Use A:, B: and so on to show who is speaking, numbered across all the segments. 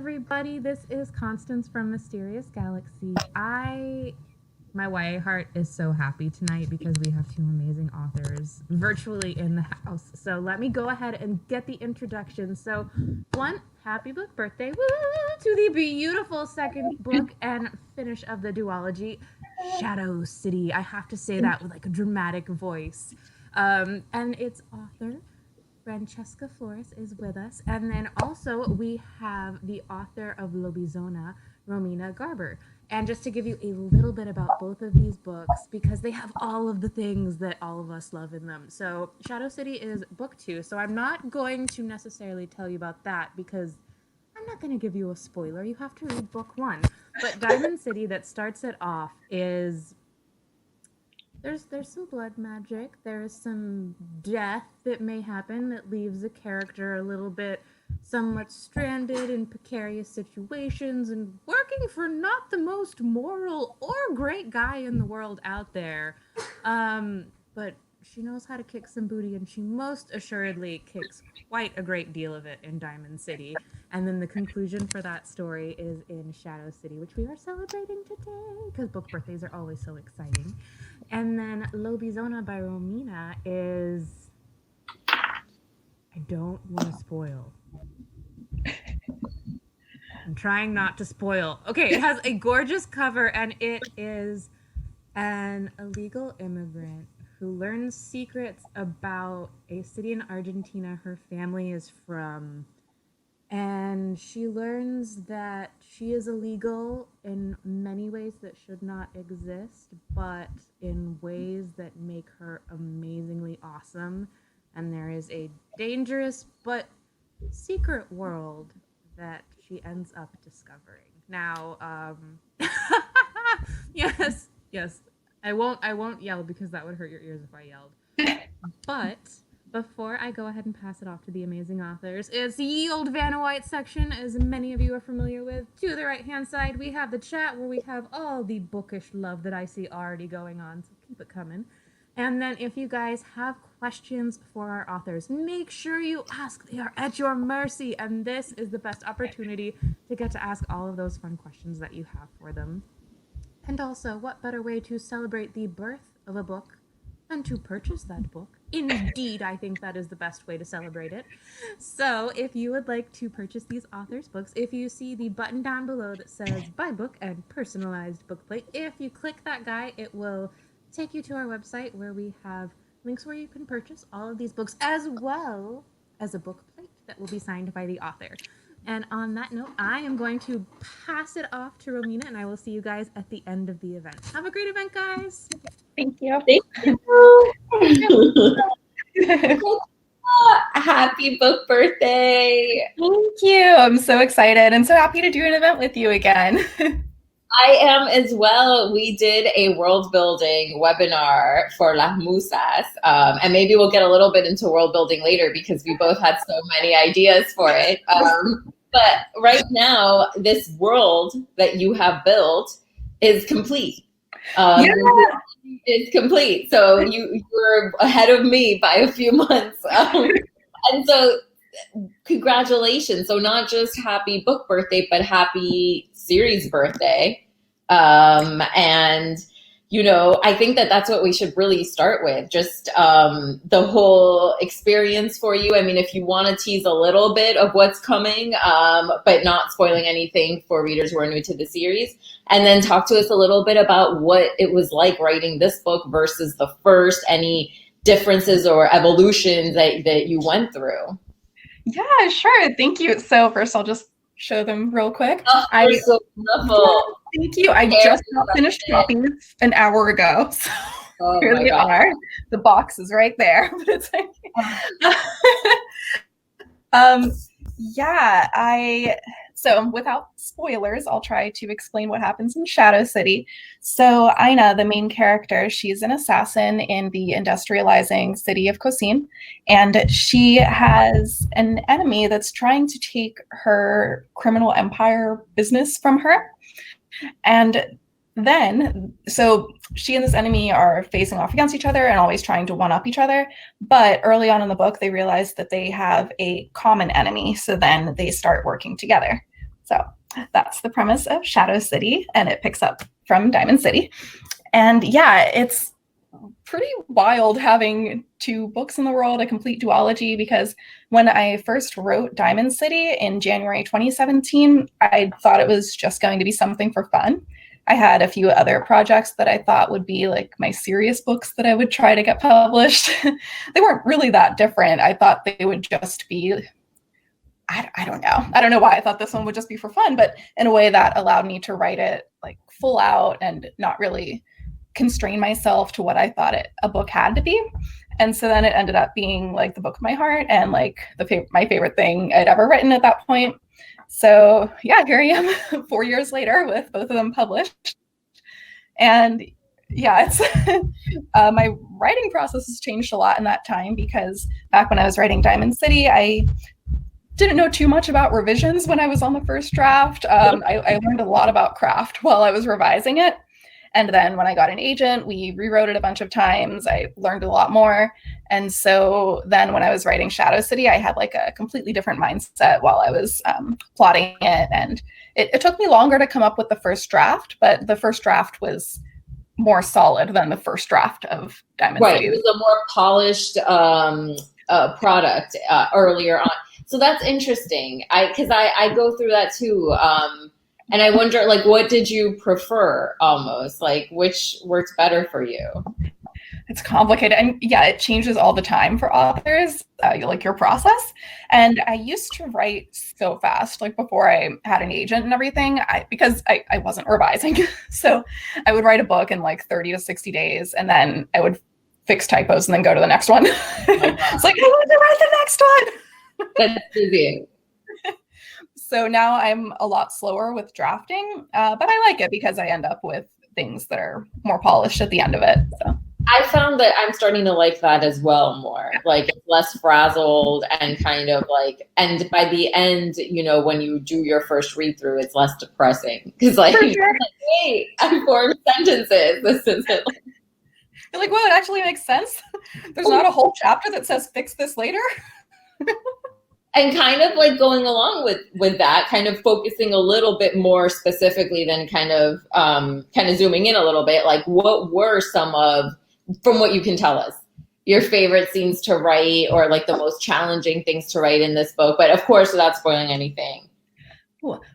A: everybody. This is Constance from Mysterious Galaxy. My YA heart is so happy tonight because we have two amazing authors virtually in the house. So let me go ahead and get the introduction. So, one, happy book birthday to the beautiful second book and finish of the duology, Shadow City. I have to say that with like a dramatic voice. And its author, Francesca Flores, is with us. And then also we have the author of Lobizona, Romina Garber. And just to give you a little bit about both of these books, because they have all of the things that all of us love in them. So Shadow City is book 2, so I'm not going to necessarily tell you about that because I'm not going to give you a spoiler. You have to read book 1. But Diamond City, that starts it off, is... There's some blood magic. There's some death that may happen that leaves a character a little bit somewhat stranded in precarious situations and working for not the most moral or great guy in the world out there. But she knows how to kick some booty, and she most assuredly kicks quite a great deal of it in Diamond City. And then the conclusion for that story is in Shadow City, which we are celebrating today because book birthdays are always so exciting. And then Lobizona by Romina is... I don't want to spoil. I'm trying not to spoil. Okay, it has a gorgeous cover, and it is an illegal immigrant who learns secrets about a city in Argentina her family is from. And she learns that she is illegal in many ways that should not exist, but in ways that make her amazingly awesome. And there is a dangerous but secret world that she ends up discovering. Now, yes, I won't yell because that would hurt your ears if I yelled. But before I go ahead and pass it off to the amazing authors, it's the ye old Vanna White section, as many of you are familiar with. To the right-hand side, we have the chat where we have all the bookish love that I see already going on, so keep it coming. And then if you guys have questions for our authors, make sure you ask. They are at your mercy, and this is the best opportunity to get to ask all of those fun questions that you have for them. And also, what better way to celebrate the birth of a book than to purchase that book? Indeed, I think that is the best way to celebrate it. So if you would like to purchase these authors' books, if you see the button down below that says buy book and personalized book plate, if you click that guy, it will take you to our website where we have links where you can purchase all of these books, as well as a book plate that will be signed by the author. And on that note, I am going to pass it off to Romina, and I will see you guys at the end of the event. Have a great event, guys.
B: Thank you.
C: Thank you. Happy book birthday.
B: Thank you. I'm so excited and so happy to do an event with you again.
C: I am as well. We did a world building webinar for Las Musas, and maybe we'll get a little bit into world building later because we both had so many ideas for it. But right now, this world that you have built is complete. It's complete. So you're ahead of me by a few months. And so congratulations. So not just happy book birthday, but happy series birthday. And, you know, I think that that's what we should really start with, just the whole experience for you. I mean, if you want to tease a little bit of what's coming, but not spoiling anything for readers who are new to the series, and then talk to us a little bit about what it was like writing this book versus the first, any differences or evolutions that you went through.
B: Yeah, sure. Thank you. So first I'll just show them real quick.
C: Oh, they're so wonderful.
B: Thank you. I just finished shopping an hour ago. So here they are. The box is right there. But it's like, so without spoilers, I'll try to explain what happens in Shadow City. So Aina, the main character, she's an assassin in the industrializing city of Cocine, and she has an enemy that's trying to take her criminal empire business from her. And then, so she and this enemy are facing off against each other and always trying to one-up each other. But early on in the book, they realize that they have a common enemy. So then they start working together. So that's the premise of Shadow City, and it picks up from Diamond City. And yeah, it's pretty wild having two books in the world, a complete duology, because when I first wrote Diamond City in January 2017, I thought it was just going to be something for fun. I had a few other projects that I thought would be like my serious books that I would try to get published. They weren't really that different. I thought they would just be, I don't know. I don't know why I thought this one would just be for fun, but in a way that allowed me to write it like full out and not really constrain myself to what I thought a book had to be. And so then it ended up being like the book of my heart and like my favorite thing I'd ever written at that point. So yeah, here I am 4 years later with both of them published. And yeah, it's my writing process has changed a lot in that time, because back when I was writing Diamond City, I didn't know too much about revisions when I was on the first draft. I learned a lot about craft while I was revising it. And then when I got an agent, we rewrote it a bunch of times. I learned a lot more. And so then when I was writing Shadow City, I had like a completely different mindset while I was plotting it. And it took me longer to come up with the first draft, but the first draft was more solid than the first draft of Diamond City.
C: Right, it was a more polished product earlier on. So that's interesting. Because I go through that too. And I wonder, like, what did you prefer almost? Like, which works better for you?
B: It's complicated. And yeah, it changes all the time for authors, like your process. And I used to write so fast, like before I had an agent and everything, because I wasn't revising. So I would write a book in like 30 to 60 days, and then I would fix typos and then go to the next one. It's like, I want to write the next one.
C: That's busy.
B: So now I'm a lot slower with drafting, but I like it because I end up with things that are more polished at the end of it. So
C: I found that I'm starting to like that as well more. Like, it's less frazzled and kind of like, and by the end, you know, when you do your first read through, it's less depressing. Because like,
B: sure.
C: like, wait, I formed sentences. This isn't like...
B: You're like, well, it actually makes sense. There's not a whole chapter that says fix this later.
C: And kind of like going along with that, kind of focusing a little bit more specifically than kind of zooming in a little bit, like what were some of, from what you can tell us, your favorite scenes to write, or like the most challenging things to write in this book, but of course without spoiling anything.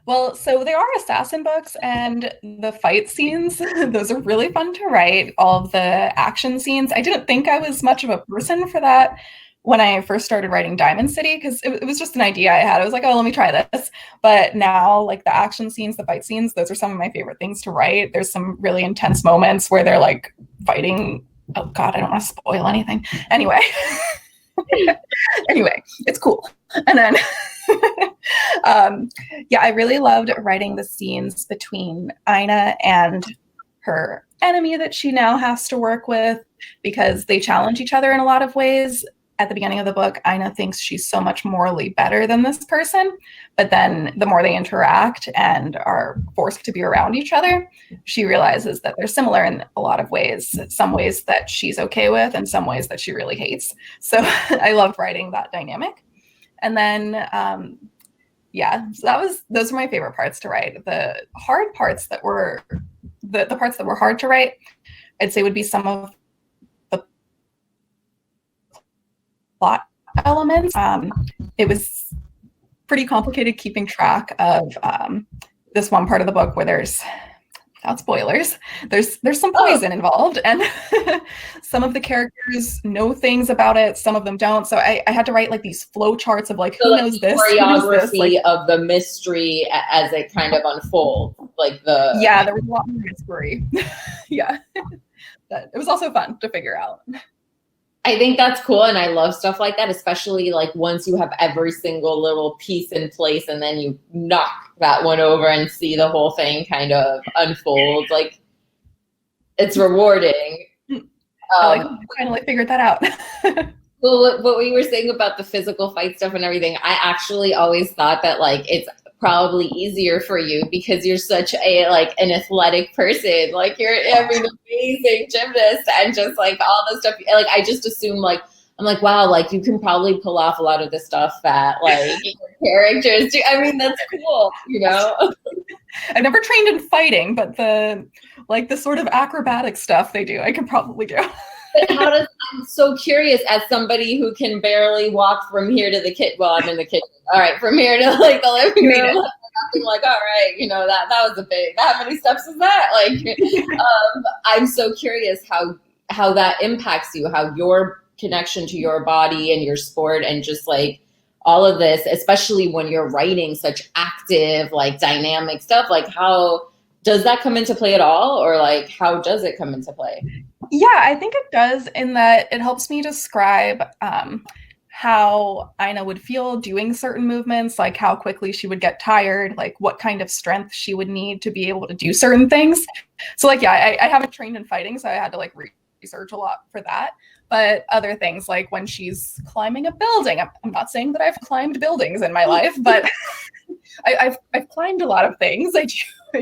B: Well, so they are assassin books, and the fight scenes, those are really fun to write. All of the action scenes. I didn't think I was much of a person for that when I first started writing Diamond City, because it was just an idea I had. I was like, oh, let me try this. But now, like, the action scenes, the fight scenes, those are some of my favorite things to write. There's some really intense moments where they're like fighting. Oh God, I don't want to spoil anything. Anyway, it's cool. And then, yeah, I really loved writing the scenes between Aina and her enemy that she now has to work with, because they challenge each other in a lot of ways. At the beginning of the book, Aina thinks she's so much morally better than this person, but then the more they interact and are forced to be around each other, she realizes that they're similar in a lot of ways, some ways that she's okay with and some ways that she really hates. So I loved writing that dynamic. And then, yeah, so those were my favorite parts to write. The hard parts that were, the parts that were hard to write, I'd say would be some of plot elements. It was pretty complicated keeping track of this one part of the book where there's, without spoilers, there's some poison involved, and some of the characters know things about it, some of them don't. So I had to write like these flow charts of like, who knows this?
C: Choreography
B: like,
C: of the mystery as it kind of unfolds. Like
B: yeah, there was a lot more mystery. Yeah, but it was also fun to figure out.
C: I think that's cool, and I love stuff like that, especially like once you have every single little piece in place and then you knock that one over and see the whole thing kind of unfold. Like, it's rewarding.
B: I finally figured that out.
C: Well, what we were saying about the physical fight stuff and everything, I actually always thought that like it's probably easier for you because you're such an athletic person. Like, you're an amazing gymnast and just like all the stuff. Like, I just assume like, I'm like, wow, like you can probably pull off a lot of the stuff that like characters do. I mean, that's cool, you know?
B: I've never trained in fighting, but the sort of acrobatic stuff they do, I could probably do.
C: But I'm so curious as somebody who can barely walk from here to the kitchen. Well, I'm in the kitchen. All right. From here to like the living room. I'm like, all right, you know, that was a big, how many steps is that? Like, I'm so curious how that impacts you, how your connection to your body and your sport and just like all of this, especially when you're writing such active, like dynamic stuff, like how does that come into play at all? Or like, how does it come into play?
B: Yeah, I think it does in that it helps me describe how Aina would feel doing certain movements, like how quickly she would get tired, like what kind of strength she would need to be able to do certain things. So like, yeah, I haven't trained in fighting, so I had to like research a lot for that. But other things like when she's climbing a building, I'm not saying that I've climbed buildings in my life, but I've climbed a lot of things. I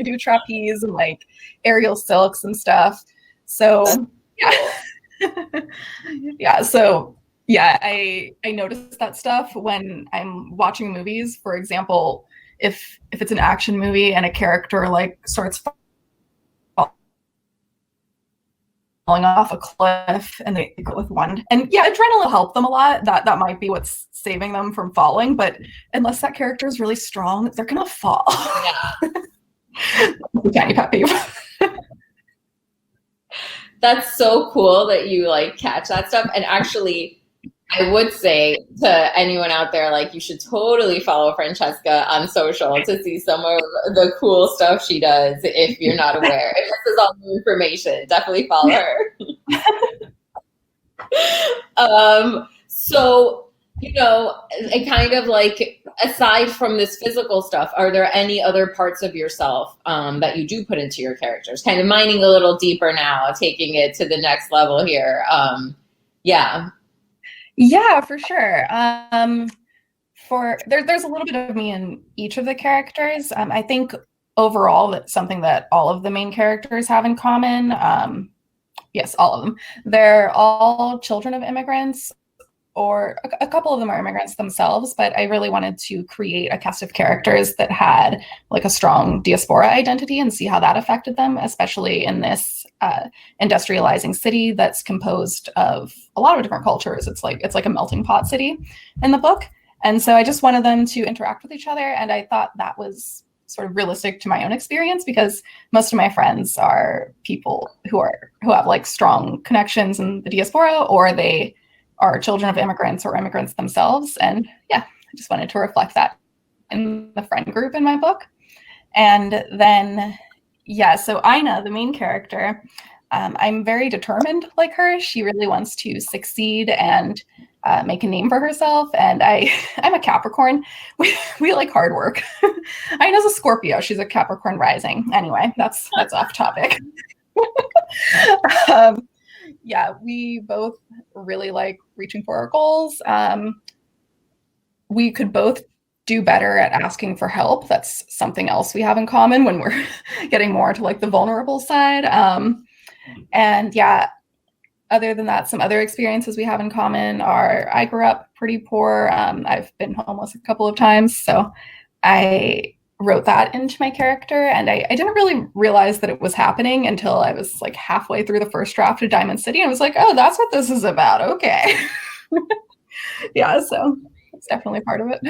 B: do trapeze and like aerial silks and stuff. So yeah, yeah. So yeah, I notice that stuff when I'm watching movies. For example, if it's an action movie and a character like starts falling off a cliff and they go with one, and yeah, adrenaline will help them a lot. That might be what's saving them from falling. But unless that character is really strong, they're gonna fall. Yeah. Tiny pet peeve.
C: That's so cool that you like catch that stuff. And actually, I would say to anyone out there, like you should totally follow Francesca on social to see some of the cool stuff she does if you're not aware. If this is all new information, definitely follow her. So, you know, it kind of like, aside from this physical stuff, are there any other parts of yourself that you do put into your characters? Kind of mining a little deeper now, taking it to the next level here. Yeah.
B: Yeah, for sure. There's a little bit of me in each of the characters. I think overall that's something that all of the main characters have in common. Yes, all of them. They're all children of immigrants, or a couple of them are immigrants themselves, but I really wanted to create a cast of characters that had like a strong diaspora identity and see how that affected them, especially in this industrializing city that's composed of a lot of different cultures. It's like a melting pot city in the book. And so I just wanted them to interact with each other. And I thought that was sort of realistic to my own experience, because most of my friends are people who have like strong connections in the diaspora, or they are children of immigrants or immigrants themselves. And yeah, I just wanted to reflect that in the friend group in my book. And then, yeah, so Aina, the main character, I'm very determined like her. She really wants to succeed and make a name for herself. And I'm a Capricorn. We like hard work. Aina's a Scorpio. She's a Capricorn rising. Anyway, that's off topic. Yeah, we both really like reaching for our goals. We could both do better at asking for help. That's something else we have in common when we're getting more to like the vulnerable side. And yeah, other than that, some other experiences we have in common are I grew up pretty poor. I've been homeless a couple of times. So I wrote that into my character, and I didn't really realize that it was happening until I was like halfway through the first draft of Diamond City, and I was like, oh, that's what this is about. Okay. Yeah, so it's definitely part of it.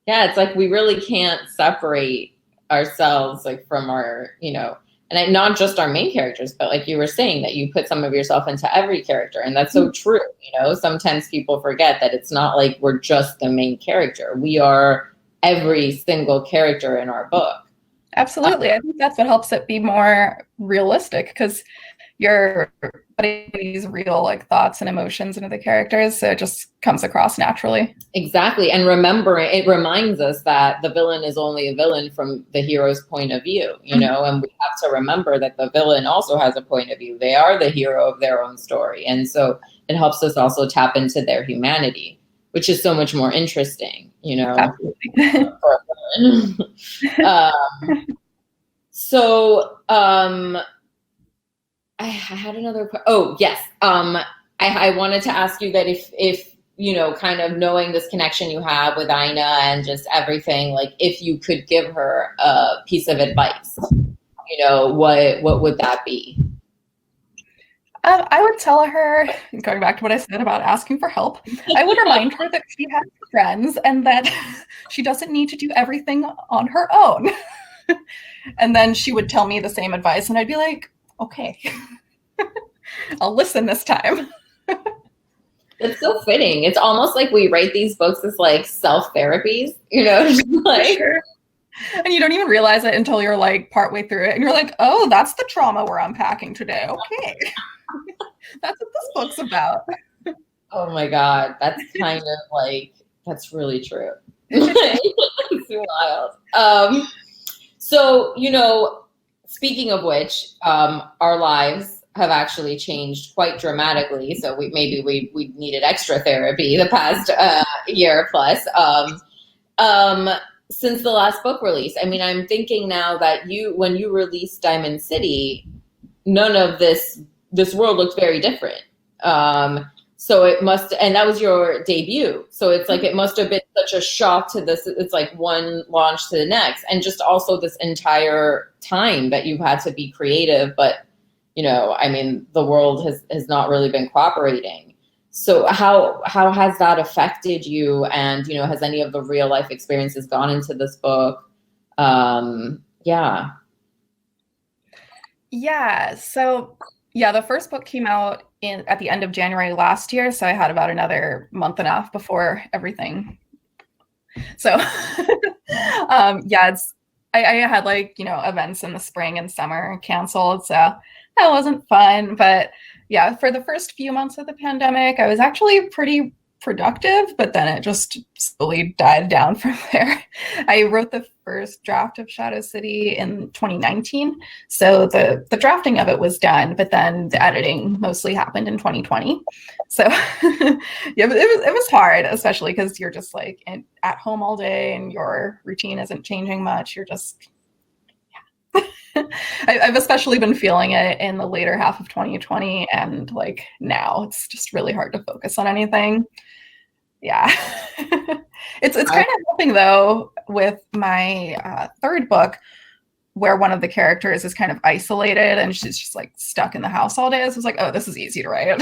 C: Yeah, it's like we really can't separate ourselves like from our, you know, and not just our main characters, but like you were saying, that you put some of yourself into every character, and that's so true. You know, sometimes people forget that it's not like we're just the main character. We are every single character in our book.
B: Absolutely. I think that's what helps it be more realistic, because you're putting these real like thoughts and emotions into the characters, so it just comes across naturally.
C: Exactly. And remember, it reminds us that the villain is only a villain from the hero's point of view, you know, and we have to remember that the villain also has a point of view. They are the hero of their own story. And so it helps us also tap into their humanity, which is so much more interesting, you know.
B: Absolutely.
C: So I had another. Oh yes. I I wanted to ask you that if you know, kind of knowing this connection you have with Aina and just everything, like if you could give her a piece of advice, you know, what would that be?
B: I would tell her, going back to what I said about asking for help, I would remind her that she has friends and that she doesn't need to do everything on her own. And then she would tell me the same advice, and I'd be like, okay, I'll listen this time.
C: It's so fitting. It's almost like we write these books as like self-therapies, you know, just like.
B: Sure. And you don't even realize it until you're like partway through it, and you're like, oh, that's the trauma we're unpacking today. Okay. That's what this book's about.
C: Oh my God. That's kind of like, that's really true. It's wild. So, you know, speaking of which, our lives have actually changed quite dramatically. So we needed extra therapy the past year plus. Since the last book release. I mean, I'm thinking now that when you released Diamond City, none of this world looked very different. So it must, and that was your debut. So it's like, it must have been such a shock to this. It's like one launch to the next, and just also this entire time that you've had to be creative. But, you know, I mean, the world has not really been cooperating. So how has that affected you? And, you know, has any of the real life experiences gone into this book? Yeah.
B: Yeah. So yeah, the first book came out at the end of January last year. So I had about another month and a half before everything. So yeah, I had like, you know, events in the spring and summer canceled. So that wasn't fun. But yeah, for the first few months of the pandemic, I was actually pretty productive, but then it just slowly died down from there. I wrote the first draft of Shadow City in 2019. So the drafting of it was done, but then the editing mostly happened in 2020. So yeah, but it was hard, especially because you're just like at home all day and your routine isn't changing much. You're just, I've especially been feeling it in the later half of 2020, and like now it's just really hard to focus on anything. Yeah. It's kind of helping though with my third book, where one of the characters is kind of isolated and she's just like stuck in the house all day. So it's like, oh, this is easy to write.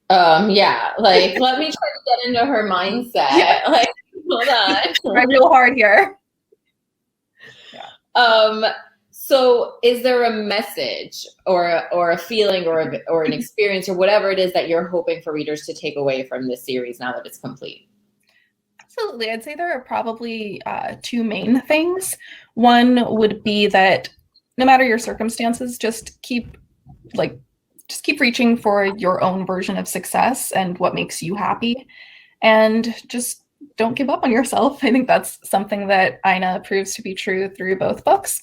C: Yeah, like let me try to get into her mindset. Yeah. Like, hold on.
B: Try real hard here.
C: So is there a message or a feeling or an experience or whatever it is that you're hoping for readers to take away from this series now that it's complete?
B: Absolutely. I'd say there are probably two main things. One would be that no matter your circumstances, just keep reaching for your own version of success and what makes you happy, and just don't give up on yourself. I think that's something that Aina proves to be true through both books.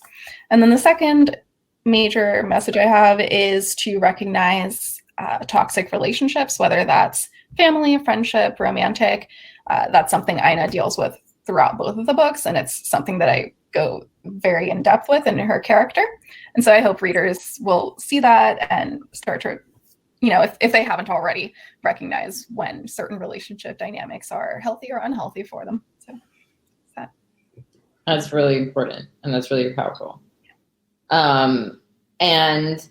B: And then the second major message I have is to recognize toxic relationships, whether that's family, friendship, romantic. That's something Aina deals with throughout both of the books, and it's something that I go very in depth with in her character. And so I hope readers will see that and start to, you know, if they haven't already, recognize when certain relationship dynamics are healthy or unhealthy for them. So
C: that's really important, and that's really powerful. And,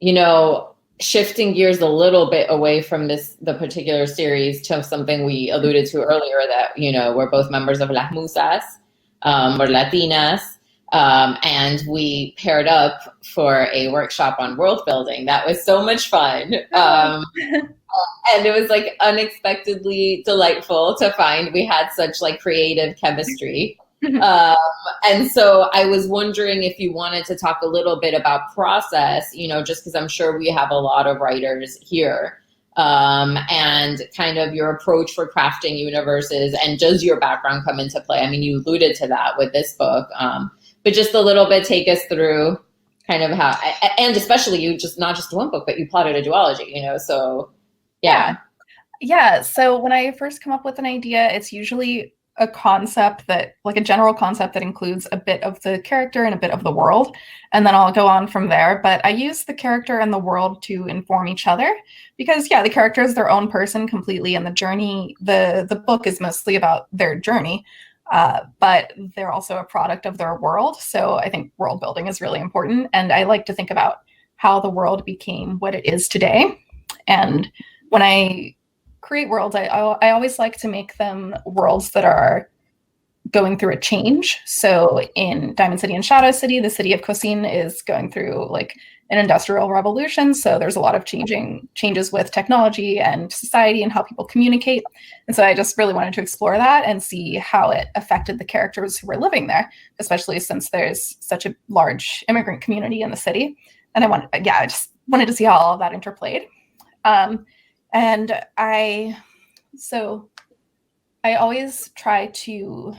C: you know, shifting gears a little bit away from the particular series to something we alluded to earlier, that, you know, we're both members of Las Musas, we're Latinas, and we paired up for a workshop on world building. That was so much fun. And it was like unexpectedly delightful to find we had such like creative chemistry. And so I was wondering if you wanted to talk a little bit about process, you know, just because I'm sure we have a lot of writers here, and kind of your approach for crafting universes, and does your background come into play? I mean, you alluded to that with this book, but just a little bit, take us through kind of how, and especially you just, not just one book, but you plotted a duology, you know, so yeah.
B: Yeah. So when I first come up with an idea, it's usually a concept that, like a general concept that includes a bit of the character and a bit of the world, and then I'll go on from there. But I use the character and the world to inform each other because, yeah, the character is their own person completely, and the journey, the book is mostly about their journey, but they're also a product of their world. So I think world building is really important, and I like to think about how the world became what it is today. And when I create worlds, I always like to make them worlds that are going through a change. So in Diamond City and Shadow City, the city of Cocine is going through like an industrial revolution. So there's a lot of changes with technology and society and how people communicate. And so I just really wanted to explore that and see how it affected the characters who were living there, especially since there's such a large immigrant community in the city. And I just wanted to see how all of that interplayed. And I always try to,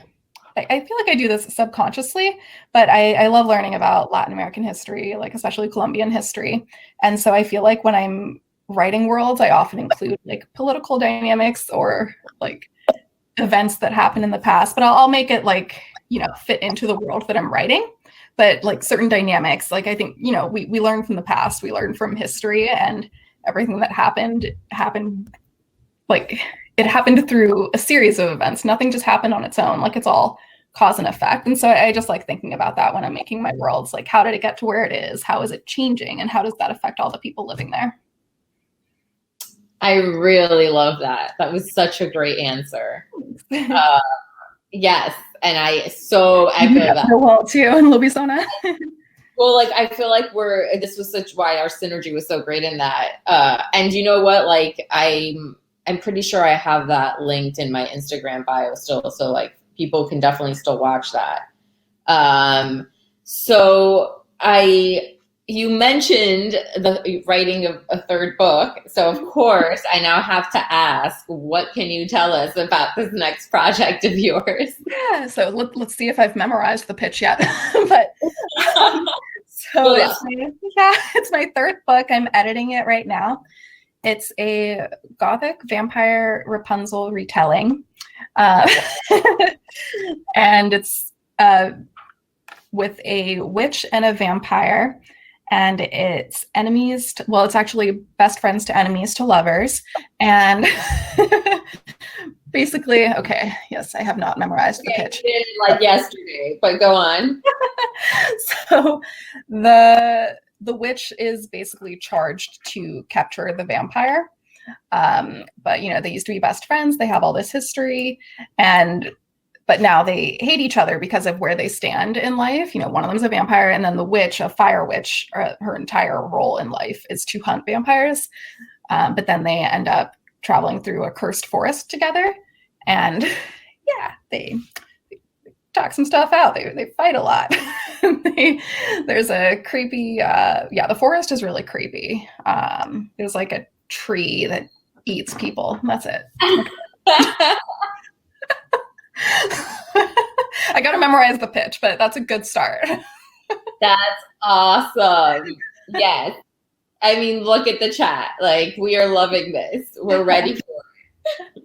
B: I feel like I do this subconsciously, but I love learning about Latin American history, like especially Colombian history. And so I feel like when I'm writing worlds, I often include like political dynamics or like events that happened in the past, but I'll make it like, fit into the world that I'm writing. But like certain dynamics, like I think, we learn from the past, we learn from history, and everything that happened like it happened through a series of events. Nothing just happened on its own. Like it's all cause and effect. And so I just like thinking about that when I'm making my worlds. Like, how did it get to where it is? How is it changing? And how does that affect all the people living there?
C: I really love that. That was such a great answer. Yes. And I so echo that.
B: Well, too, in Lubisona.
C: Well, like, I feel like this was why our synergy was so great in that. And you know what? Like, I'm pretty sure I have that linked in my Instagram bio still. So like people can definitely still watch that. So you mentioned the writing of a third book. So of course I now have to ask, what can you tell us about this next project of yours?
B: Yeah. So let's see if I've memorized the pitch yet, but so it's my third book. I'm editing it right now. It's a Gothic vampire Rapunzel retelling. And it's with a witch and a vampire. And it's enemies. It's actually best friends to enemies to lovers. And basically, okay, yes, I have not memorized the pitch.
C: You did like yesterday, but go on.
B: So the witch is basically charged to capture the vampire. But they used to be best friends. They have all this history, but now they hate each other because of where they stand in life. One of them's a vampire, and then the witch, a fire witch, her entire role in life is to hunt vampires. But then they end up traveling through a cursed forest together, and they talk some stuff out. They fight a lot. There's a creepy, the forest is really creepy. There's like a tree that eats people. That's it. I got to memorize the pitch, but that's a good start.
C: That's awesome. Yes. I mean, look at the chat. Like, we are loving this. We're ready for it.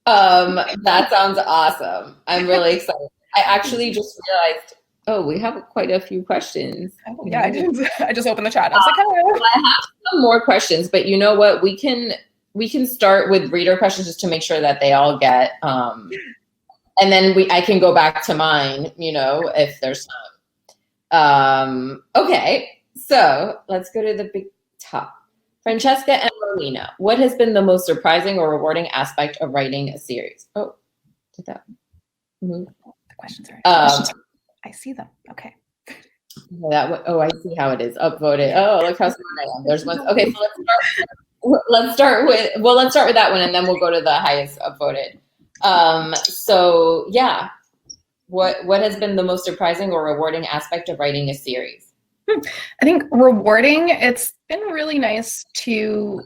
C: That sounds awesome. I'm really excited. I actually just realized, we have quite a few questions.
B: Oh, yeah, I didn't. I just opened the chat. I was like, hello.
C: Well, I have some more questions, but you know what? We can start with reader questions just to make sure that they all get, and then I can go back to mine, if there's some. Okay, so let's go to the big top. Francesca and Romina, what has been the most surprising or rewarding aspect of writing a series? Oh, did that move?
B: The questions are. I see them. Okay.
C: I see how it is upvoted. Oh, look how smart I am. There's one. Okay, so let's start with that one, and then we'll go to the highest upvoted. So yeah, what has been the most surprising or rewarding aspect of writing a series?
B: I think rewarding. It's been really nice to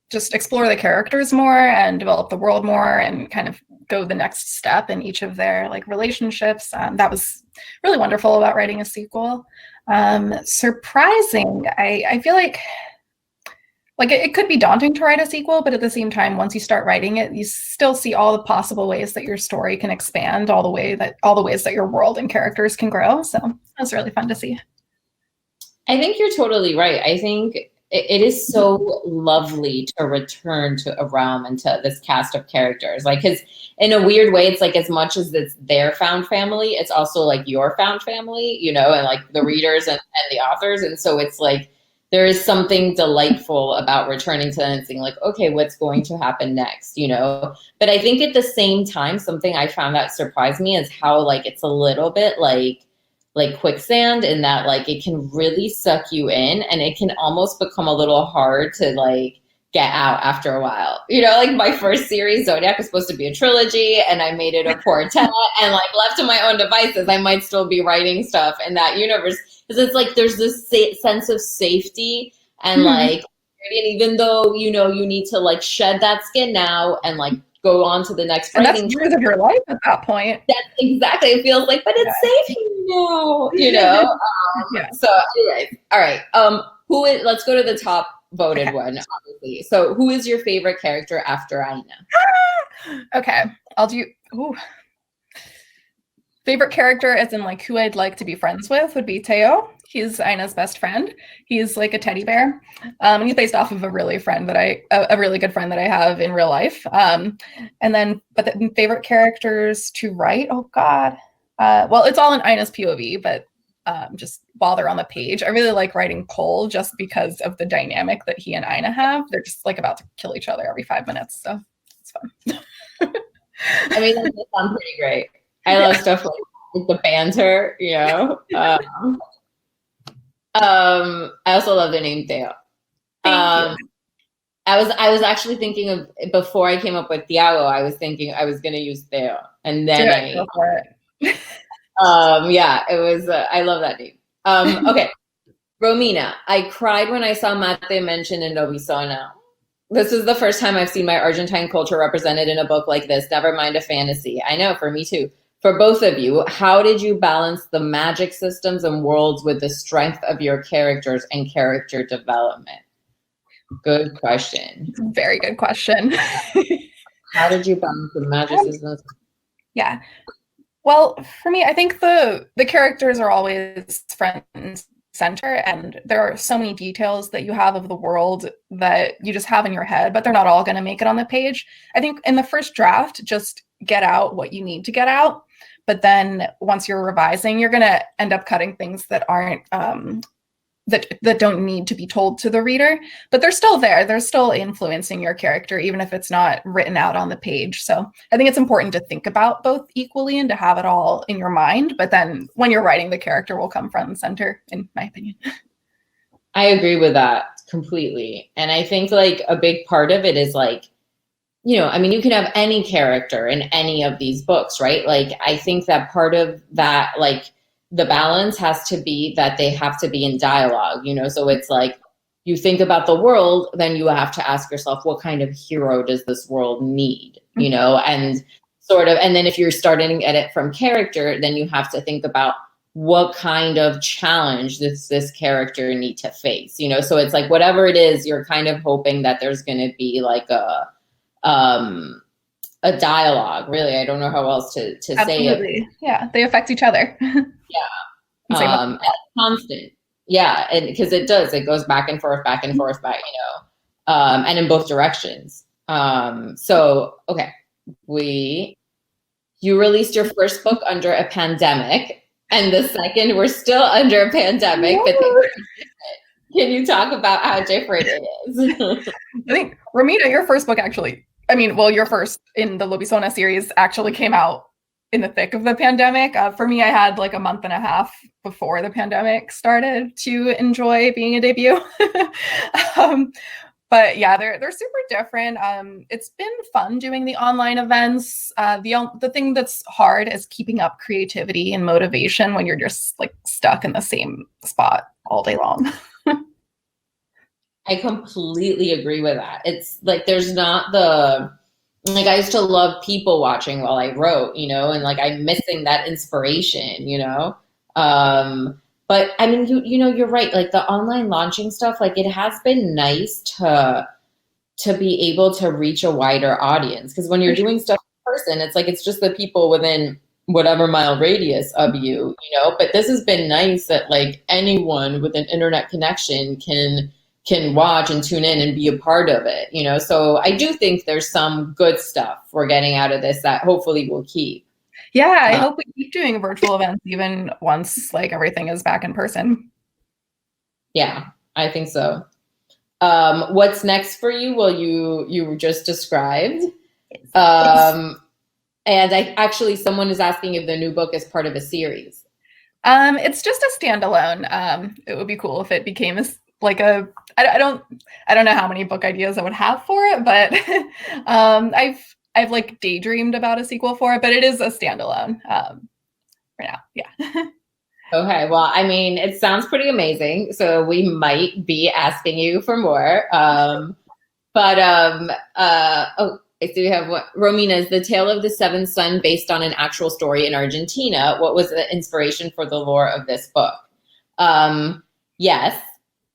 B: just explore the characters more and develop the world more and kind of go the next step in each of their relationships. That was really wonderful about writing a sequel. Surprising. I feel like like it could be daunting to write a sequel, but at the same time, once you start writing it, you still see all the possible ways that your story can expand, all the ways that your world and characters can grow. So that's really fun to see.
C: I think you're totally right. I think it is so lovely to return to a realm and to this cast of characters. Like, because in a weird way, it's like as much as it's their found family, it's also like your found family, you know, and like the readers and the authors. And so it's like, there is something delightful about returning to them and saying like, okay, what's going to happen next, you know? But I think at the same time, something I found that surprised me is how like, it's a little bit like quicksand, in that like it can really suck you in, and it can almost become a little hard to like get out after a while. You know, like my first series, Zodiac, was supposed to be a trilogy, and I made it a quartet, and like left to my own devices, I might still be writing stuff in that universe, because it's like there's this sense of safety and like, and even though you know you need to like shed that skin now and like go on to the next
B: and
C: writing
B: that's years of your life at that point.
C: That's exactly, it feels like, but it's safe here now, you know? So anyways, all right. Let's go to the top voted one, obviously. So who is your favorite character after Aina?
B: Okay, I'll do, favorite character as in like who I'd like to be friends with would be Teo. He's Aina's best friend. He's like a teddy bear. And he's based off of a really good friend that I have in real life. But the favorite characters to write, oh God. Well, it's all in Aina's POV, but just while they're on the page, I really like writing Cole just because of the dynamic that he and Aina have. They're just like about to kill each other every 5 minutes. So it's fun.
C: I mean, that sounds pretty great. I love stuff like the banter, you know? I also love the name Theo.
B: Thank you.
C: I was actually thinking of, before I came up with Thiago, I was thinking I was going to use Theo, and then
B: Go for it.
C: yeah, it was. I love that name. Okay, Romina, I cried when I saw Mate mentioned in Lobisona. This is the first time I've seen my Argentine culture represented in a book like this. Never mind a fantasy. I know, for me too. For both of you, how did you balance the magic systems and worlds with the strength of your characters and character development? Good question.
B: Very good question.
C: How did you balance the magic systems?
B: Yeah. Well, for me, I think the characters are always front and center, and there are so many details that you have of the world that you just have in your head, but they're not all going to make it on the page. I think in the first draft, just get out what you need to get out. But then once you're revising, you're going to end up cutting things that aren't, that don't need to be told to the reader, but they're still there. They're still influencing your character, even if it's not written out on the page. So I think it's important to think about both equally and to have it all in your mind. But then when you're writing, the character will come front and center, in my opinion.
C: I agree with that completely. And I think like a big part of it is like, you know, I mean, you can have any character in any of these books, right? Like, I think that part of that, like, the balance has to be that they have to be in dialogue, you know? So it's like, you think about the world, then you have to ask yourself, what kind of hero does this world need, you know? And sort of, and then if you're starting at it from character, then you have to think about what kind of challenge does this character need to face, you know? So it's like, whatever it is, you're kind of hoping that there's going to be like a dialogue, really. I don't know how else to say it.
B: Yeah, they affect each other.
C: Yeah. Constant. Yeah, and because it does, it goes back and forth, back, you know, and in both directions. So, okay, you released your first book under a pandemic, and the second we're still under a pandemic, but can you talk about how different it is?
B: I think, Romina, your first book actually, your first in the Lobisona series actually came out in the thick of the pandemic. For me, I had like a month and a half before the pandemic started to enjoy being a debut. But yeah, they're super different. It's been fun doing the online events. The thing that's hard is keeping up creativity and motivation when you're just like stuck in the same spot all day long.
C: I completely agree with that. It's like, there's not like, I used to love people watching while I wrote, you know, and like, I'm missing that inspiration, you know? But But I mean, you know, you're right. Like the online launching stuff, like it has been nice to be able to reach a wider audience. Because when you're doing stuff in person, it's like it's just the people within whatever mile radius of you, you know. But this has been nice that like anyone with an internet connection can watch and tune in and be a part of it, you know. So I do think there's some good stuff we're getting out of this that hopefully we'll keep.
B: Yeah, I hope we keep doing virtual events even once like everything is back in person.
C: Yeah, I think so. What's next for you? Well, you just described. And I actually, someone is asking if the new book is part of a series.
B: It's just a standalone. It would be cool if it became I don't know how many book ideas I would have for it, but I've like daydreamed about a sequel for it, but it is a standalone for now. Yeah.
C: Okay. Well, I mean, it sounds pretty amazing. So we might be asking you for more. So we have what Romina is The Tale of the Seventh Son based on an actual story in Argentina. What was the inspiration for the lore of this book? Yes.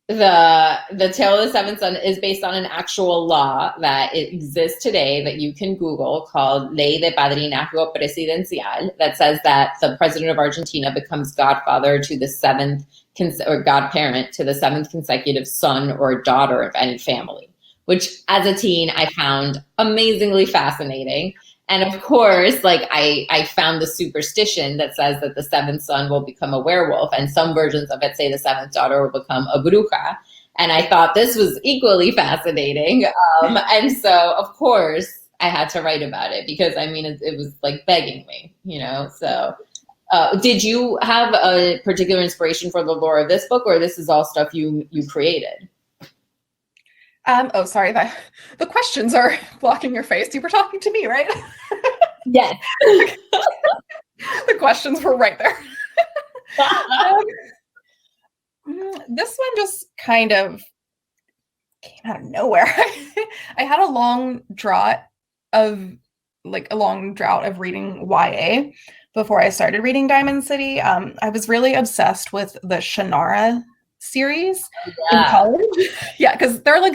C: The Tale of the Seventh Son is based on an actual law that exists today that you can Google called Ley de Padrinazgo Presidencial that says that the president of Argentina becomes godfather to the seventh or godparent to the seventh consecutive son or daughter of any family, which as a teen I found amazingly fascinating. And of course, like I found the superstition that says that the seventh son will become a werewolf, and some versions of it say the seventh daughter will become a bruja. And I thought this was equally fascinating. And so, of course, I had to write about it because, I mean, it was like begging me, you know. So did you have a particular inspiration for the lore of this book, or this is all stuff you created?
B: Oh, sorry. The questions are blocking your face. You were talking to me, right?
C: Yes.
B: The questions were right there. This one just kind of came out of nowhere. I had a long drought of reading YA before I started reading Diamond City. I was really obsessed with the Shannara series in college. Yeah, because they're like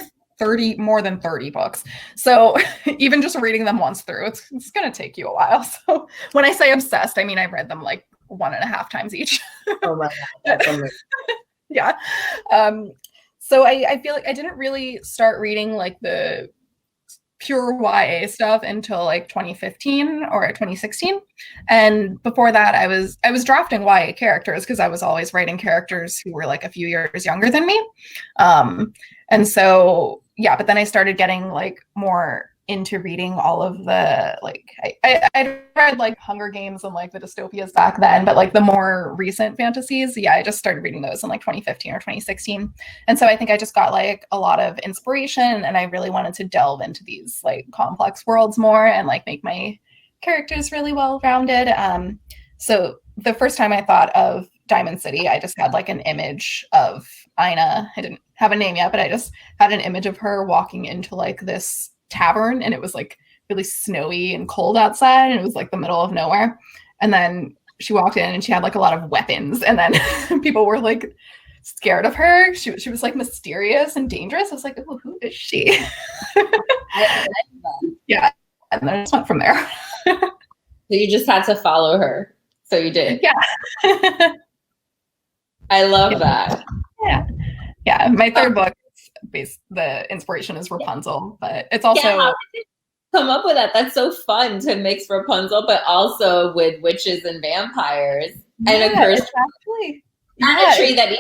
B: more than 30 books. So even just reading them once through, it's going to take you a while. So when I say obsessed, I mean, I read them like 1.5 times each.
C: Oh my God.
B: Yeah. So I feel like I didn't really start reading like the pure YA stuff until like 2015 or 2016. And before that, I was drafting YA characters because I was always writing characters who were like a few years younger than me. And so, yeah, but then I started getting like more into reading all of the, like, I read like Hunger Games and like the dystopias back then, but like the more recent fantasies, yeah, I just started reading those in like 2015 or 2016. And so I think I just got like a lot of inspiration, and I really wanted to delve into these like complex worlds more and like make my characters really well-rounded. So the first time I thought of Diamond City, I just had like an image of Aina. I didn't have a name yet, but I just had an image of her walking into like this tavern, and it was like really snowy and cold outside, and it was like the middle of nowhere. And then she walked in and she had like a lot of weapons, and then people were like scared of her. She was like mysterious and dangerous. I was like, oh, who is she? Yeah. And then I just went from there.
C: So you just had to follow her. So you did.
B: Yeah.
C: I love that.
B: Yeah. Yeah. My third book, the inspiration is Rapunzel, but it's also...
C: Yeah, how did you come up with that? That's so fun to mix Rapunzel, but also with witches and vampires.
B: Yeah,
C: and a curse.
B: Exactly.
C: And a tree that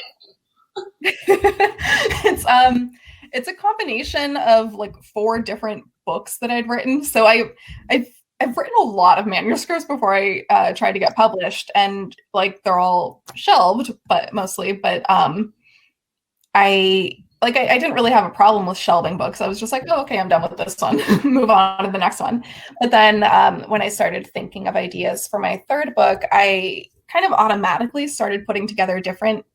B: it's a combination of like 4 different books that I'd written. So I've written a lot of manuscripts before I tried to get published, and like they're all shelved, but I didn't really have a problem with shelving books. I was just like, oh, okay, I'm done with this one. Move on to the next one. But then when I started thinking of ideas for my third book, I kind of automatically started putting together different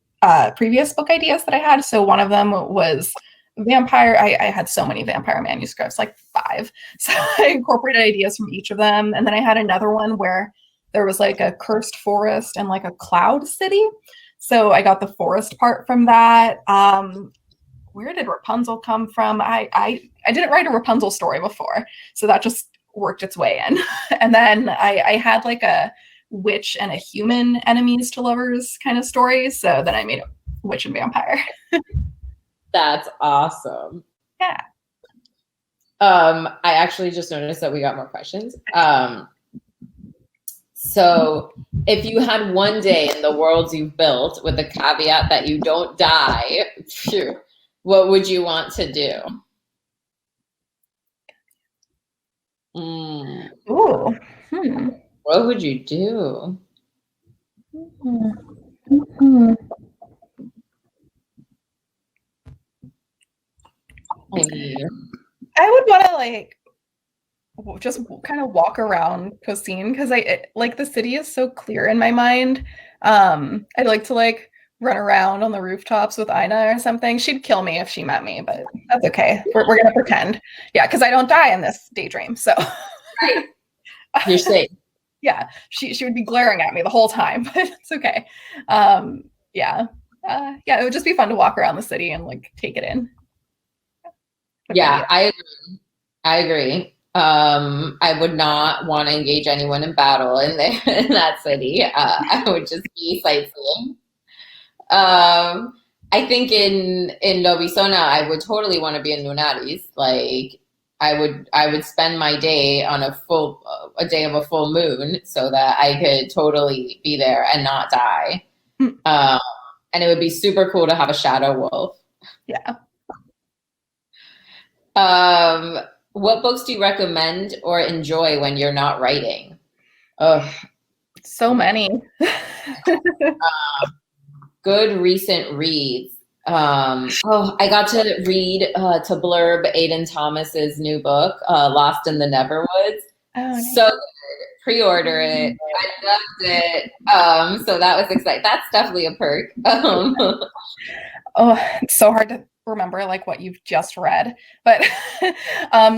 B: previous book ideas that I had. So one of them was vampire. I had so many vampire manuscripts, like 5. So I incorporated ideas from each of them. And then I had another one where there was like a cursed forest and like a cloud city. So I got the forest part from that. Where did Rapunzel come from? I didn't write a Rapunzel story before, so that just worked its way in. And then I had like a witch and a human enemies to lovers kind of story, so then I made a witch and vampire.
C: That's awesome.
B: Yeah.
C: I actually just noticed that we got more questions. So if you had one day in the world you've built with the caveat that you don't die, what would you want to do?
B: Ooh.
C: What would you do?
B: I would want to like just kind of walk around Cosine because like the city is so clear in my mind. I'd like to like run around on the rooftops with Aina or something. She'd kill me if she met me, but that's okay. We're gonna pretend. Yeah, because I don't die in this daydream. So
C: right. You're safe.
B: Yeah, she would be glaring at me the whole time, but it's okay. Yeah, it would just be fun to walk around the city and like take it in.
C: Yeah, I agree. I would not want to engage anyone in battle in that city. I would just be sightseeing. I think in Lobisona, I would totally want to be in Lunaris. Like I would spend my day on a day of a full moon so that I could totally be there and not die. And it would be super cool to have a shadow wolf.
B: Yeah.
C: What books do you recommend or enjoy when you're not writing?
B: So many.
C: Good recent reads. I got to read to blurb Aiden Thomas's new book, Lost in the Neverwoods.
B: Oh, nice.
C: So good. Pre-order it. I loved it. So that was exciting. That's definitely a perk.
B: It's so hard to remember like what you've just read, but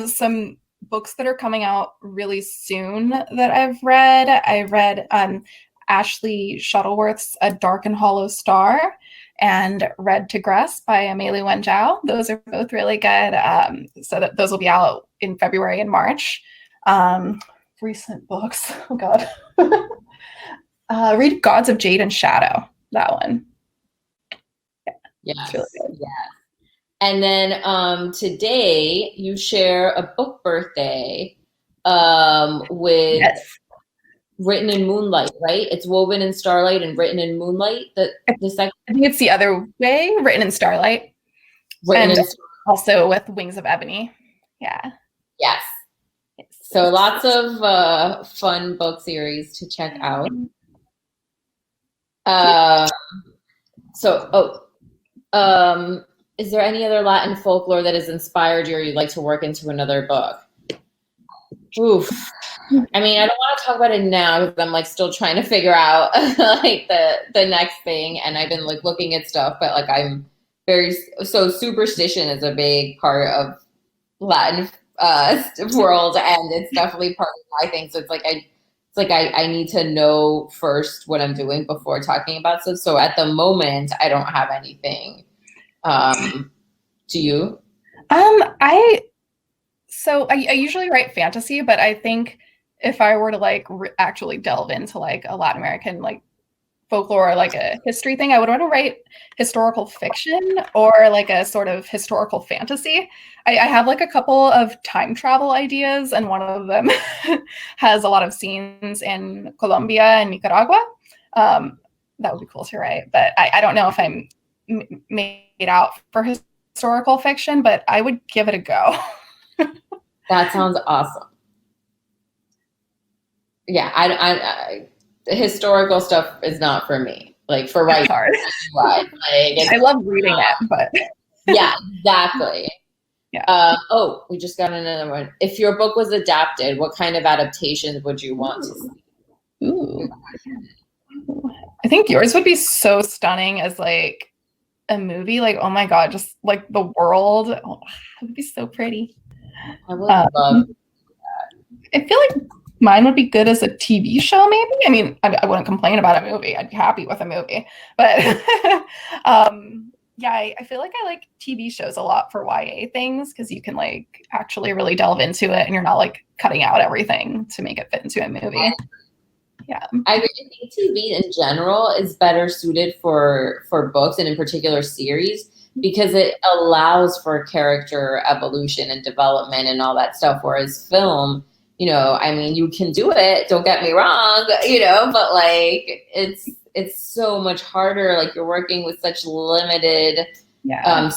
B: some books that are coming out really soon that I've read. I read Ashley Shuttleworth's A Dark and Hollow Star and Red Tigress by Amelie Wenjiao. Those are both really good. So that those will be out in February and March. Recent books. Oh God. Read Gods of Jade and Shadow. That one.
C: Yes.
B: Really good.
C: Yeah. And then today you share a book birthday with Written in Moonlight, right? It's Woven in Starlight and Written in Moonlight. The second.
B: I think it's the other way. Written in Starlight. Also with Wings of Ebony. Yeah.
C: Yes. So lots of fun book series to check out. Is there any other Latin folklore that has inspired you or you'd like to work into another book? Oof. I mean, I don't want to talk about it now because I'm like still trying to figure out like the next thing, and I've been like looking at stuff, but like I'm so superstition is a big part of Latin world, and it's definitely part of my thing. So it's like I need to know first what I'm doing before talking about stuff. So at the moment, I don't have anything. Do you?
B: I usually write fantasy, but I think if I were to like actually delve into like a Latin American like folklore or like a history thing, I would want to write historical fiction or like a sort of historical fantasy. I have like a couple of time travel ideas, and one of them has a lot of scenes in Colombia and Nicaragua. That would be cool to write, but I don't know if I'm made out for historical fiction, but I would give it a go.
C: That sounds awesome. Yeah, I historical stuff is not for me. Like for writing,
B: hard. I love reading it, but
C: yeah, exactly.
B: Yeah.
C: We just got another one. If your book was adapted, what kind of adaptations would you want to see?
B: Ooh. I think yours would be so stunning as like a movie. Like, oh my God, just like the world. Oh, it would be so pretty.
C: I would love that.
B: I feel like Mine would be good as a TV show, maybe. I mean, I wouldn't complain about a movie. I'd be happy with a movie. But yeah, I feel like I like TV shows a lot for YA things because you can like actually really delve into it and you're not like cutting out everything to make it fit into a movie. Yeah.
C: I really think TV in general is better suited for books and in particular series because it allows for character evolution and development and all that stuff. Whereas film, you know, I mean, you can do it, don't get me wrong, you know, but like it's so much harder. Like you're working with such limited and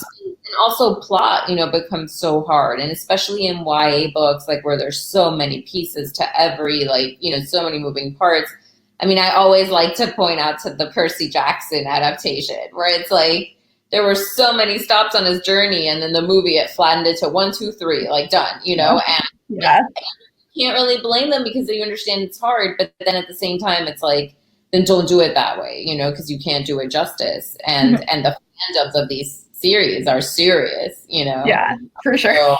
C: also plot, you know, becomes so hard. And especially in YA books, like where there's so many pieces to every, like, you know, so many moving parts. I mean, I always like to point out to the Percy Jackson adaptation where it's like, there were so many stops on his journey and then the movie, it flattened it to 1, 2, 3, like done, you know, and you can't really blame them because you understand it's hard. But then at the same time, it's like, then don't do it that way, you know, because you can't do it justice. And and the fandoms of these series are serious, you know.
B: Yeah, for sure.
C: So,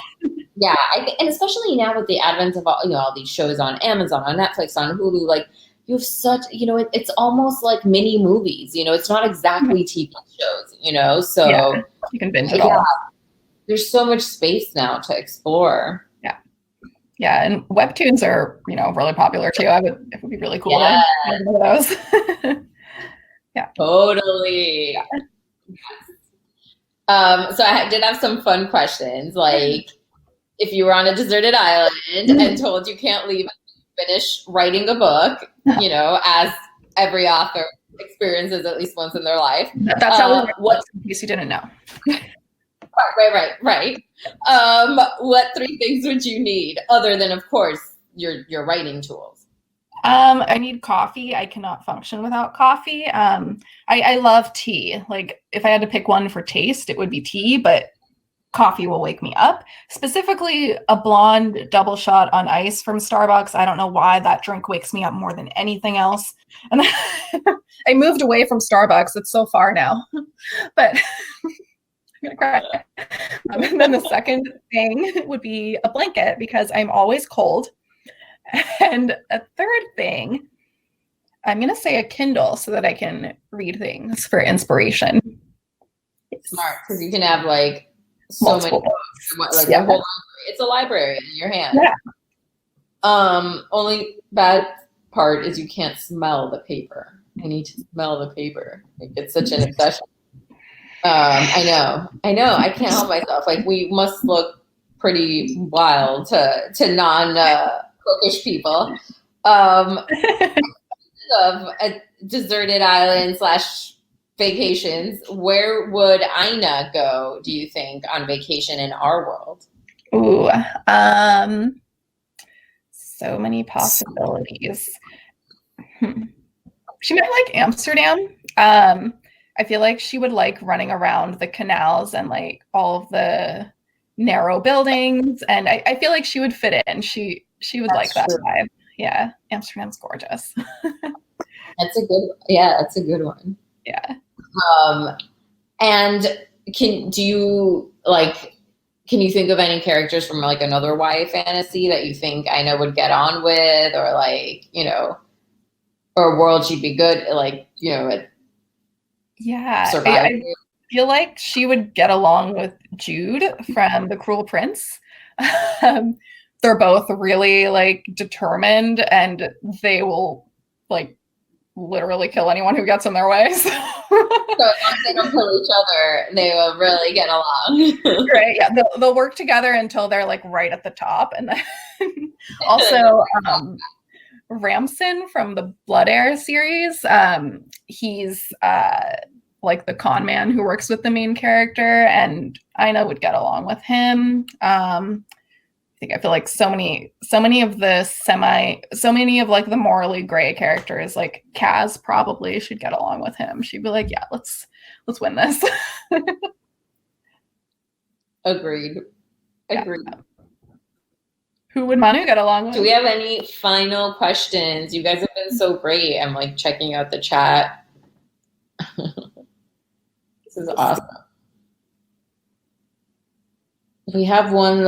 C: yeah, and especially now with the advent of all, you know, all these shows on Amazon, on Netflix, on Hulu, like you have such, you know, it's almost like mini movies, you know. It's not exactly TV shows, you know. So
B: you can binge it all.
C: There's so much space now to explore.
B: Yeah, and webtoons are, you know, really popular too. It would be really cool to have one of those.
C: Totally. So I did have some fun questions, like if you were on a deserted island and told you can't leave and finish writing a book, you know, as every author experiences at least once in their life.
B: That's how what in case you didn't know.
C: Right. What 3 things would you need other than, of course, your writing tools?
B: I need coffee. I cannot function without coffee. I love tea. Like if I had to pick one for taste, it would be tea, but coffee will wake me up. Specifically a blonde double shot on ice from Starbucks. I don't know why that drink wakes me up more than anything else. And I moved away from Starbucks. It's so far now, but I'm gonna cry. And then the second thing would be a blanket because I'm always cold. And a third thing, I'm gonna say a Kindle so that I can read things for inspiration.
C: Smart, because you can have like so many books, like a whole library. It's a library in your hand. Only bad part is you can't smell the paper. I need to smell the paper. Like, it's such an obsession. I know. I can't help myself. Like we must look pretty wild to non-cookish people. Of a deserted island / vacations, where would Aina go, do you think, on vacation in our world?
B: Ooh, so many possibilities. She might like Amsterdam. I feel like she would like running around the canals and like all of the narrow buildings, and I feel like she would fit in. She would like that vibe. Yeah, Amsterdam's gorgeous.
C: That's a good one.
B: Yeah.
C: And can you think of any characters from like another YA fantasy that you think Aina would get on with, or like, you know, or a world she'd be good, like, you know,
B: I feel like she would get along with Jude from The Cruel Prince. They're both really like determined, and they will like literally kill anyone who gets in their way. So
C: as long as they don't kill each other, they will really get along.
B: Right? Yeah, they'll work together until they're like right at the top, and then also Ramson from the Blood Heir series. He's like the con man who works with the main character, and Aina would get along with him. I feel like so many of the morally gray characters, like Kaz probably should get along with him. She'd be like, yeah, let's win this.
C: Agreed.
B: Yeah. Who would Manu get along with?
C: Do we have any final questions? You guys have been so great. I'm like checking out the chat. This is awesome. We have one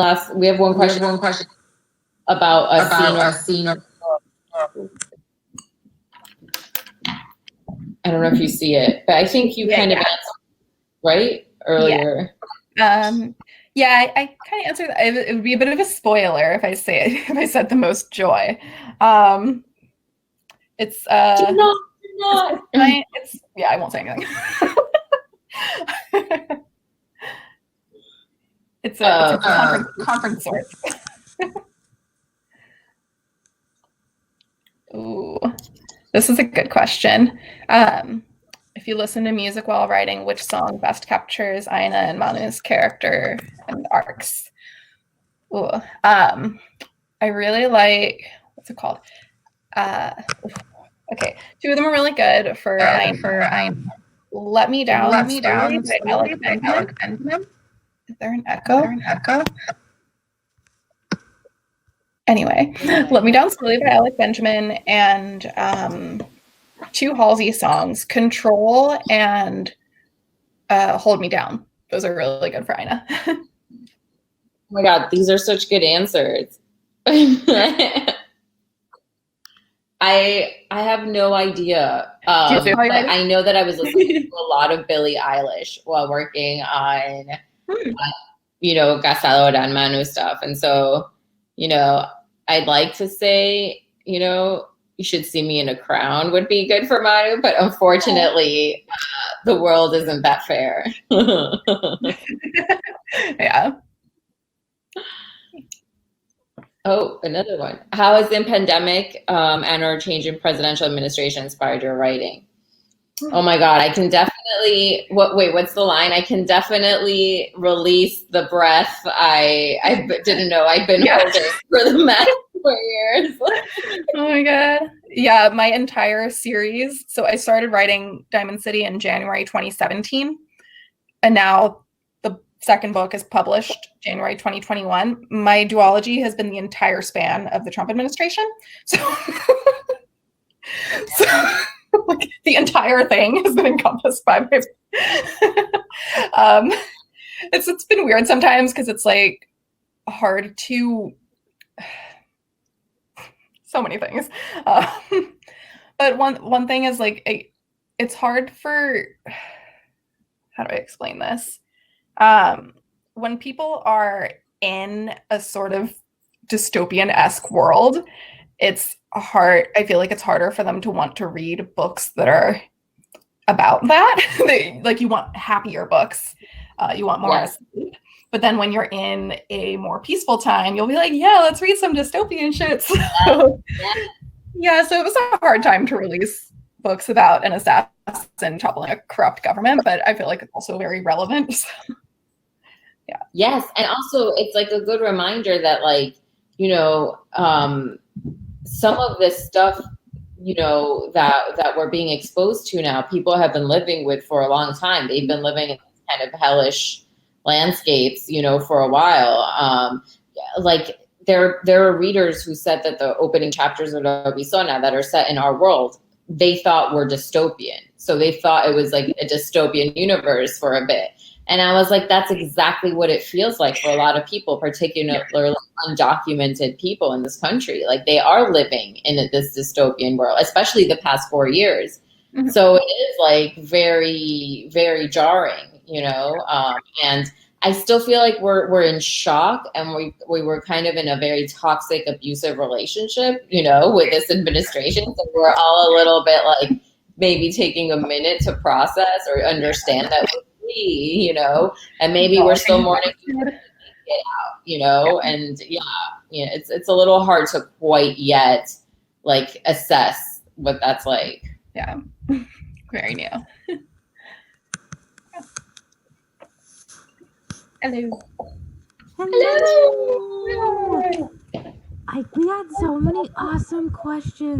C: question about a scene or I don't know if you see it, but I think you kind of answered, right? Earlier.
B: Yeah, I kind of answered that. It would be a bit of a spoiler if I said the most joy. It's
C: No.
B: Yeah, I won't say anything. It's a conference sort. Ooh, this is a good question. If you listen to music while writing, which song best captures Aina and Manu's character and arcs? Ooh, I really like, what's it called? Okay, two of them are really good for Aina. Let Me Down by Alec Benjamin. Is there an echo? Anyway, Let Me Down Slowly by Alec Benjamin, and two Halsey songs, Control and Hold Me Down. Those are really good for Aina.
C: Oh my God, these are such good answers. I have no idea. But I know that I was listening to a lot of Billie Eilish while working on, Gastado and Manu stuff. And so, I'd like to say, You Should See Me in a Crown would be good for Manu, but unfortunately, the world isn't that fair.
B: Yeah.
C: Oh, another one. How has the pandemic and or change in presidential administration inspired your writing? Oh my God, I can definitely, what's the line? I can definitely release the breath I didn't know I'd been holding for the last 4 years.
B: Oh my God. Yeah, my entire series. So I started writing Diamond City in January 2017, and now the second book is published January 2021. My duology has been the entire span of the Trump administration. So like, the entire thing has been encompassed by my it's been weird sometimes because it's like hard to so many things. But one thing is like it's hard for, how do I explain this? When people are in a sort of dystopian-esque world, it's hard. I feel like it's harder for them to want to read books that are about that. Like you want happier books. You want more sleep. But then when you're in a more peaceful time, you'll be like, yeah, let's read some dystopian shit. So, so it was a hard time to release books about an assassin toppling a corrupt government, but I feel like it's also very relevant. So, yeah.
C: Yes. And also it's like a good reminder that some of this stuff, that we're being exposed to now, people have been living with for a long time. They've been living in kind of hellish landscapes, for a while. There are readers who said that the opening chapters of what we saw now that are set in our world, they thought were dystopian. So they thought it was like a dystopian universe for a bit. And I was like, that's exactly what it feels like for a lot of people, particularly undocumented people in this country. Like they are living in this dystopian world, especially the past 4 years. Mm-hmm. So it is like very, very jarring, and I still feel like we're in shock, and we were kind of in a very toxic, abusive relationship, with this administration. So we're all a little bit like maybe taking a minute to process or understand that and maybe we're still mourning to get out, and it's a little hard to quite yet like assess what that's like.
B: Yeah, very new. Hello.
A: We had so many awesome questions.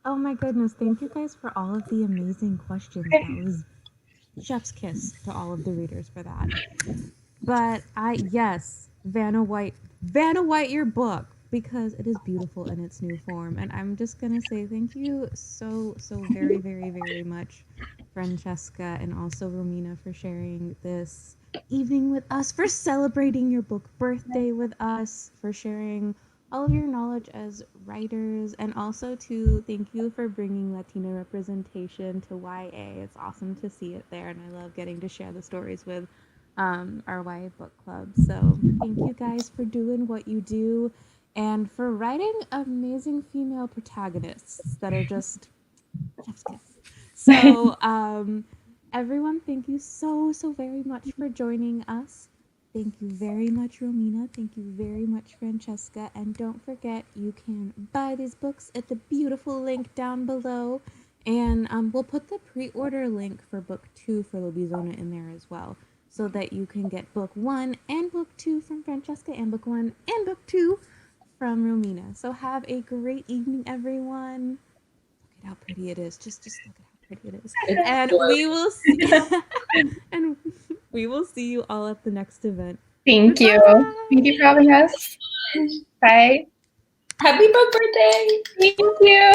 A: Oh my goodness, thank you guys for all of the amazing questions. That was chef's kiss to all of the readers for that. But Vanna White your book, because it is beautiful in its new form. And I'm just gonna say thank you so very, very, very much, Francesca, and also Romina, for sharing this evening with us, for celebrating your book birthday with us, for sharing all of your knowledge as writers, and also to thank you for bringing Latino representation to YA. It's awesome to see it there, and I love getting to share the stories with our YA book club. So thank you guys for doing what you do and for writing amazing female protagonists that are just chef's kiss. So everyone, thank you so very much for joining us. Thank you very much, Romina. Thank you very much, Francesca. And don't forget, you can buy these books at the beautiful link down below. And we'll put the pre-order link for book 2 for Lobizona in there as well, so that you can get book 1 and book 2 from Francesca, and book 1 and book 2 from Romina. So have a great evening, everyone. Look at how pretty it is. Just look at how pretty it is. And we will see and we will see you all at the next event.
B: Thank you. Thank you for having us. Bye.
C: Happy book birthday!
B: Thank you.